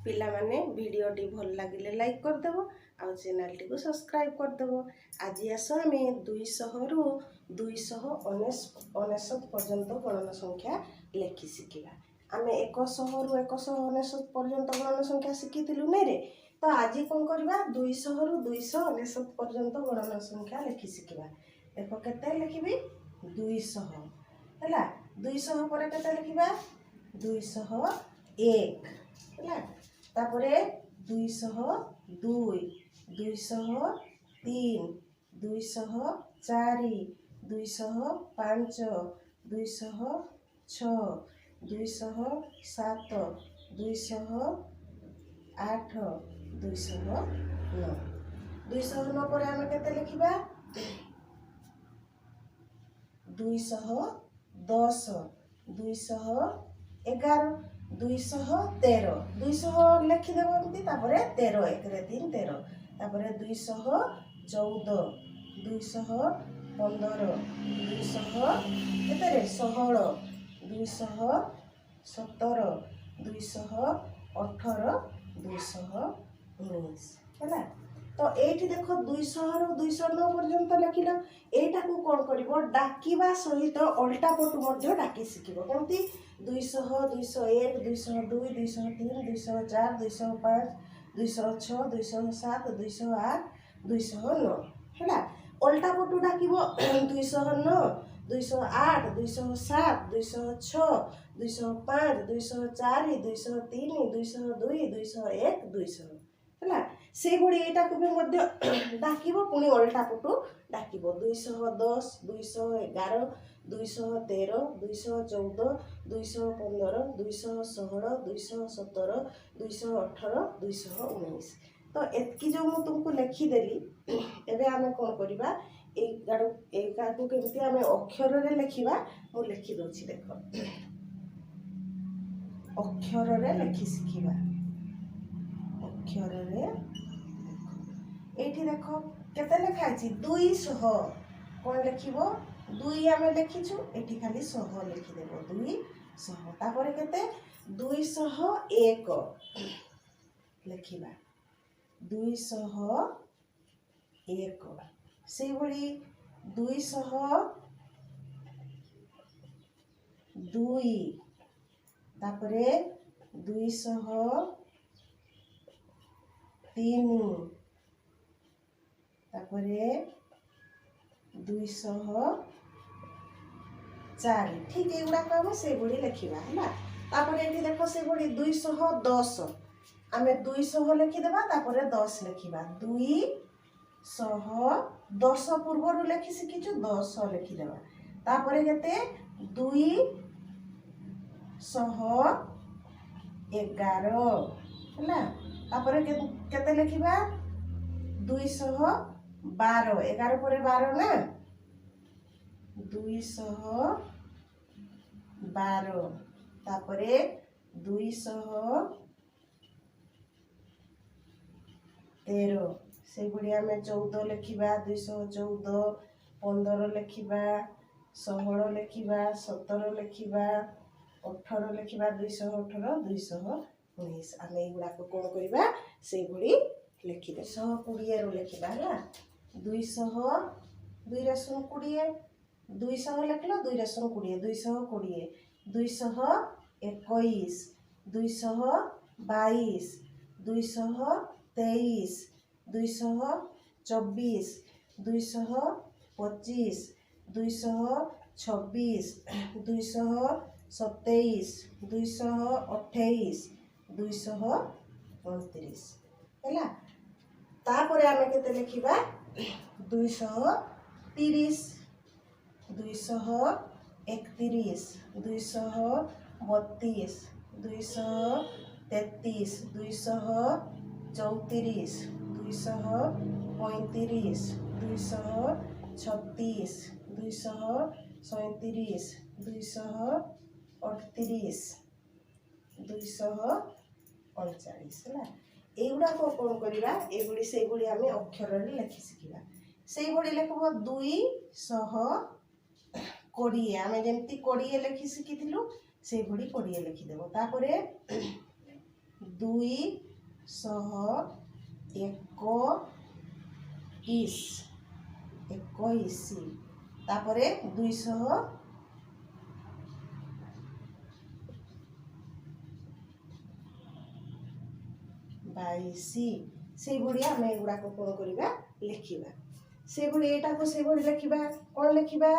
पिला माने वीडियोटी भल लगे लाइक करदेव आउ चैनल टी को सब्सक्राइब करदेव। आज आस आम 200 रु 299 पर्यंत गणन संख्या लेखि शिखा। आम 100 रु 199 पर्यंत गणन संख्या शिखी नहीं रे। तो आज कौन करवा 200 रु 299 पर्यंत गणन संख्या लेखि शिखा। देख केते लिखी 200 है 200 पर केते लिखा 201 है तापरे 202 203 204 205 206 207 208 209 209 पर आम केते लिखा 210 211 213 200 लिखिदेव एमती 13 1 3 13 तापर 214 215 200 केते 16 217 218 219 है। तो ये देख 200 रु 209 पर्यंत लिखिल एटा को कौन कर डाकिबा सहित अल्टा पटु डाकी शिखब कमती 200 201 202 203 204 205 206 207 208 209 है। अल्टा पटु डाक 209 208 207 206 205 204 203 202 201 200 है। से भाई यहाँ को भी डाक पुणी अल्टा पटु डाक 210 211 213 214 215 216 217 218 219। तो एतकी जो मुझे तुमको लिखिदेली एवं आम कौन करवा को केमती आम अक्षर रे लिखा मुझे लिखिदे देख अक्षर रे लिखि शिखा अक्षर रे ये देख केते लिखाई 200 कौन लिख 2 आम लिखीचु ये खाली 100 लिखिदेव 200 तापर केते 201 लिखा 201 से भली 202 तापरे 203 तापरे 204 ठीक एगुड़ाक आम से भली लिखा है। तापर ये देख से भली 210 आम 200 लिखिदेवा तापर 10 लिखा 210 पूर्वर लिखि शिखीचु 10 लिखिदेवा तापर केते 211 है तापर केते लिखा 212 11 पर 12 ना 212 तापरे 213 से भाई आम 14 लिखा 214 15 लिखा 16 लिखा 17 लिखा 18 लिखा 218 219 आम युवाक कौन करवा से भाई लिखिदे 120 रु लिखा है 200 2 रेशम 20 200 लिखल 2 रेशम 20 220 221 222 223 224 225 226 227 228 229 है। तापर आम के लिखा 230 231 232 233 234 235 236 237 238 239 है। युवाक कौन करवा ये से आम अक्षर लिखि शिखा से लिखब 220 आम जमी 20 लिखि शिखी से 20 लिखिदेव तापर 221 तापरे 222 से भलिया आम एगुड़ा कौन करवा लिखा से भली एटा को से भली लिखा कौन लिखा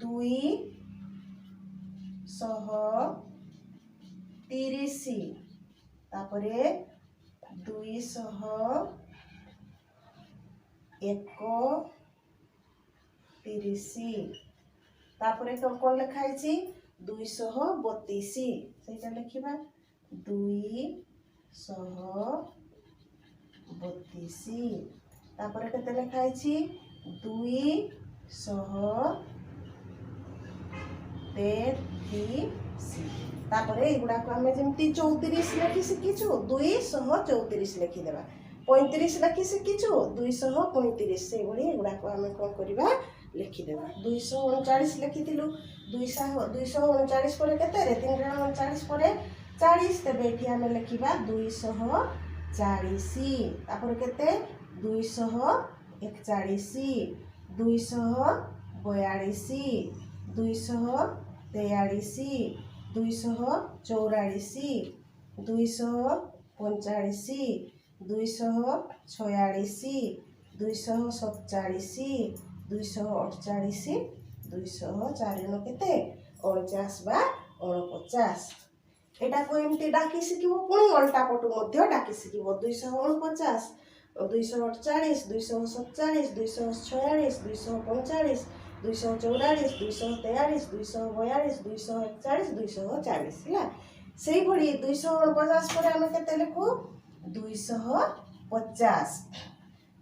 230 तापरे 231 तापरे कौन लिखाई 232 से लिखा 232 तापरे केते लिखाई 233 तापरे एगुड़ा को आम जमी 34 लिखि शिखीचु 234 लिखिदेवा 35 लिखि शिखीचु 235 से भाई एगुड़ा को आम कौन करवा लिखिदेवा 239 लिखिलु 239 पर केते 3 पर 40 तेबे एठी आम लिखा 240 तापर केते 241 242 243 244 245 246 247 248 204 केते 49 बा 49 एटा को एमती डाकी शिखिबो पुणी उल्टा पटु मध्य डाकी शिखिबो 249 248 247 246 245 244 243 242 241 240 है से भली 249 पर आम केते लिखु 250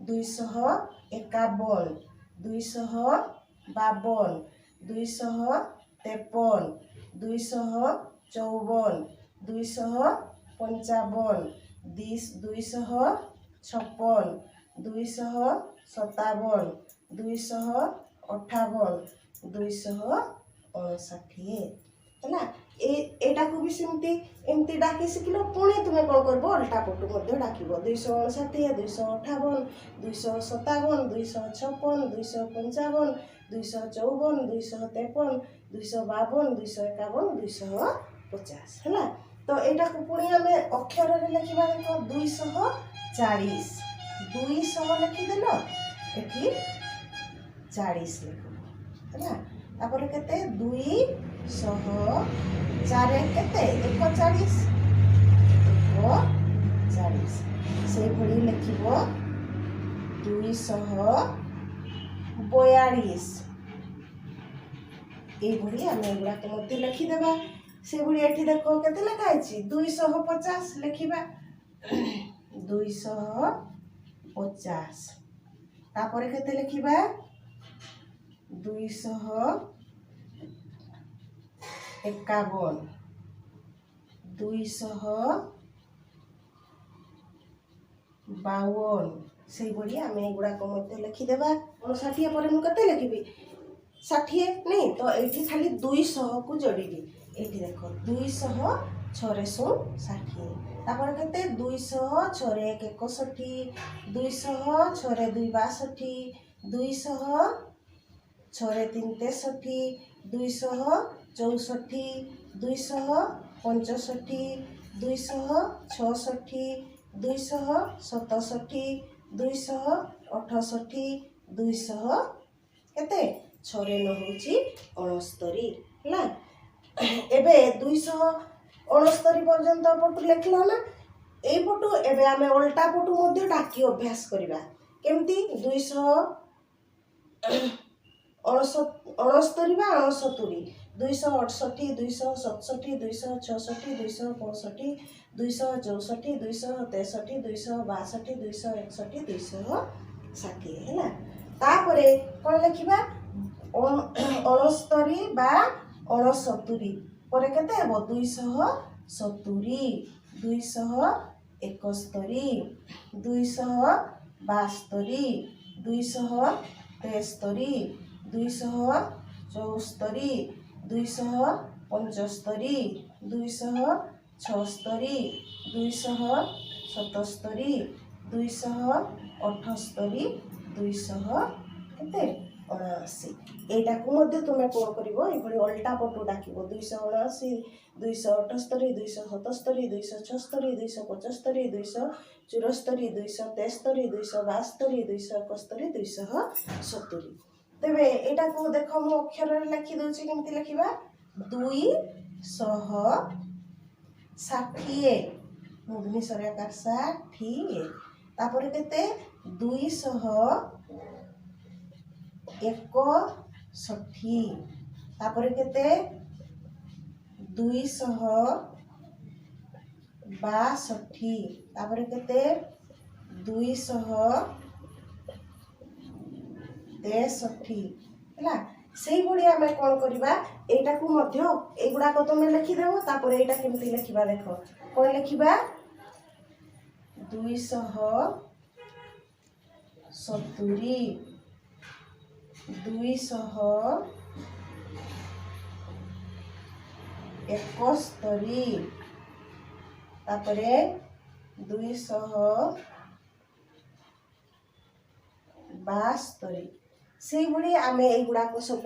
251 252 253 254 255 256 257 258 है एटा को भी सेमती एमती डाकी शिखिल पुणी तुम्हें कौन कर उल्टा पटु डाक 259 258 257 256 255 254 253 252 251 250 है तो यहाँ को पुणी आम अक्षर लिखा देख 240 लिखिदेल ये 40 लिख है तापर केते 204 केते 41 से भली लिखिबो 242 ये भली आम एगुड़ा तो मत लिखिदेबा से भली एठी देखो केते लिखा 250 लिखिबा 250 तापर केते लिखिबा 251 252 से भली आम एगुड़ा को मत लिखिदेबा 60 पर मुझे लिखी 60 नहीं तो ये खाली 200 को जोड़बी ये देख 200 6 60 तापर केते 200 6 1 61 200 6 2 62 200 6 3 63 200 64 200 65 200 66 200 67 200 68 200 केते 6 9 होची 69 है एबे 269 पर्यंत पटु लिखला ना ए पटु एबे आमे उल्टा पटु मध्य डाकी अभ्यास करिबा केमती 269 बा 69 268 267 266 265 264 263 262 261 260 है तापरे कौन लिखा 69 बा 69 पर केते हेबो 270 271 272 273 274 275 276 277 278 200 79 এইটা তুমি কোণ করব এইভাবে অল্টা পটু ডাকিব 279 278 277 276 275 274 273 272 271 270 तेबे एटा को देखो मो अक्षर रे लिखि दोछि केमति लिखिबा 260 मुग्नि सरकार 60 तापर केते 261 तापर केते 262 तापर केते 263 ହେଲା सेही भली आमे कोन करबा एटा को मध्य एगुडा को तुम लिखि देबो तापर एटा केमति लिखिबा देखो कोन लिखिबा 270 271 तापरे 262 से भली आमे एगुडा को सब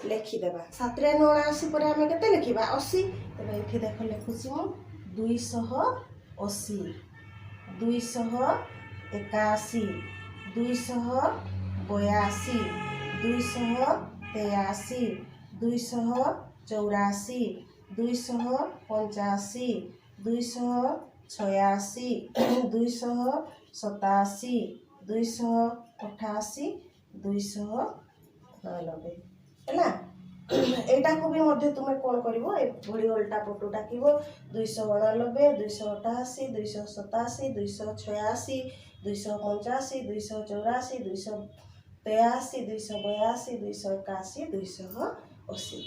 लिखिदेबा 7 रे 79 पर आमे केते लिखिबा 80 तबे एठी देखो लिखुची मु 280 281 282 283 284 285 286 287 288 290 हैला एटा को भी मध्य तुम्हें कौन करिवो ए भली उल्टा पटु डाकिवो 289 288 287 286 285 284 283 282 281 280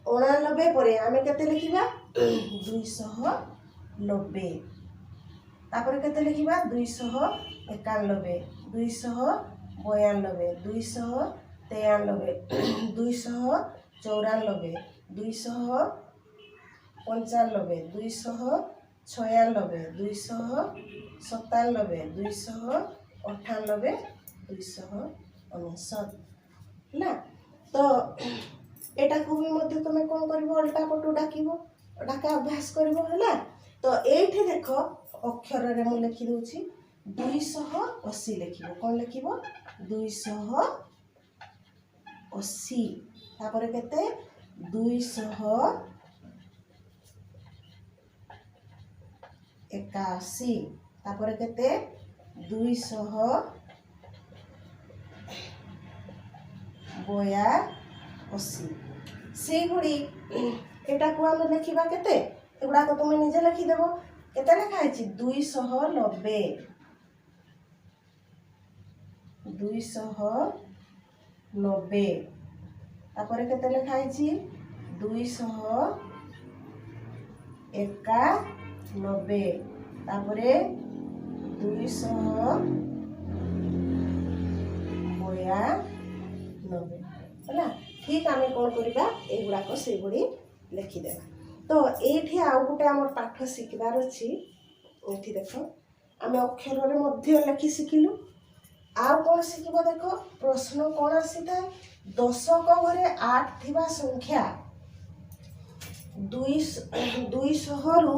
89 परे आमे केते लिखिबा 290 तापर केते लिखिबा 291 292 293 294 295 296 297 298 299 ना तो एटा को भी मध्य तुम कौन करबो उल्टा पटु डाकिबो डाका अभ्यास करबो हैला तो एठी देखो अक्षर रे मु लिखि दोछि 280 लिखिबो कोन लिखिबो 280 तापर केते 281 तापर केते 282 से घड़ी एटा को हम लिखिबा केते एगुडा को तुम निजे लिखि देबो केते लिखा है 290 290 तापर केते लिखा है 291 तापरे 292 हैला ठीक आमे कोन करिबा एगुडा को से गुडी लिखि देबा तो एठी आउ गुटे हमर पाठ सिखबार अछि एठी देखो आमे अक्षर रे मध्य लिखि सिखिलु आउ कोन सिखिबो देखो प्रश्न कोन आसीता दशक घरे 8 थिबा संख्या 200 रु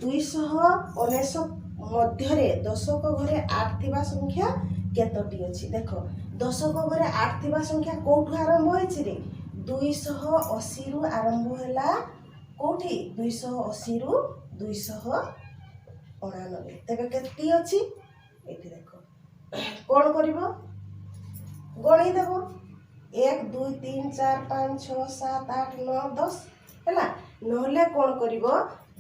219 मध्य रे दशक घरे 8 थिबा संख्या केतोटी अछि देखो दशक घरे 8 थिबा संख्या कोठु आरंभ होइछि रे 280 रु आरंभ होला कोठी 280 रु 299 तबे केती अछि एठी देखो कोन करिवो गणी देबो 1 2 3 4 5 6 7 8 9 10 हैला नहले कोन करिवो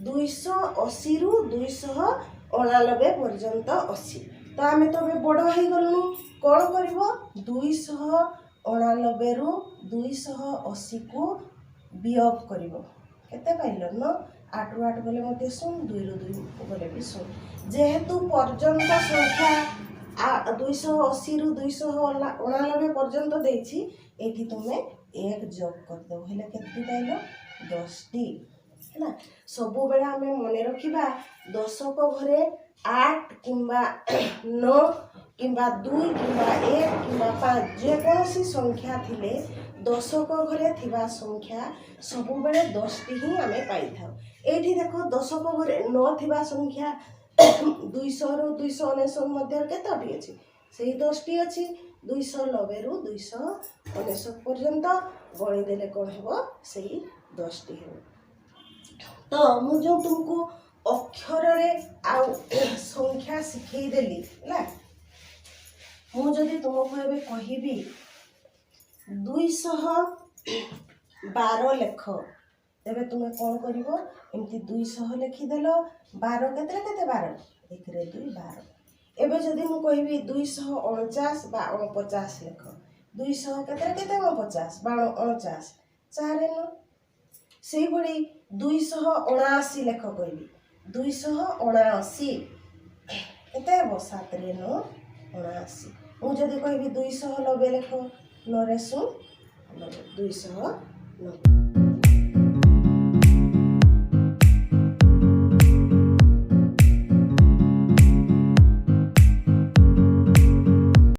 280 रु 299 पर्यंत 80 तो आमे तो बड़ हो गलु कोन करिवो 299 रु 280 को वियोग करिवो केते पाइलो न 8 रु 8 गले मते सुन 2 रु 2 गले भी सुन जेहेतु पर्यंत संख्या 280 रु 299 पर्यंत देछि एठी तुमे एक जोग कर दो हेले केते पाइलो 10 टी है सब बेले आम मन रखा दशक घरे 8 किंबा 9 किंबा 2 किंबा 1 किंबा 5 जेकोसी संख्या थिले दशक घरे थिबा संख्या सब बेले 10 टी ही आम पाई था। एठी देखो दशक घरे 9 थिबा संख्या 200 रु 299 मध्य केतोटी अछि सेही 10 टी अछि 290 रु 299 पर्यंत गणी देले कोन हेबो सेही 10 टी हेबो। तो मु जो तुमको अक्षर रे आउ संख्या सिखई देली ना मु जदि तुमको एबे कहिबी 212 लेख तेबे तुमे कौन करिवो एमती 200 लिखि देलो 12 केते केते 12 1 रे 2 12 एबे जदि मु कहिबी 249 बा 49 लेख 200 केते केते 50 बा 49 4 रे न सेही भली 279 लेख कहबी 279 केते हो 7 रे 9 79 मु जदि कहबी 290 लेख 9 रे 290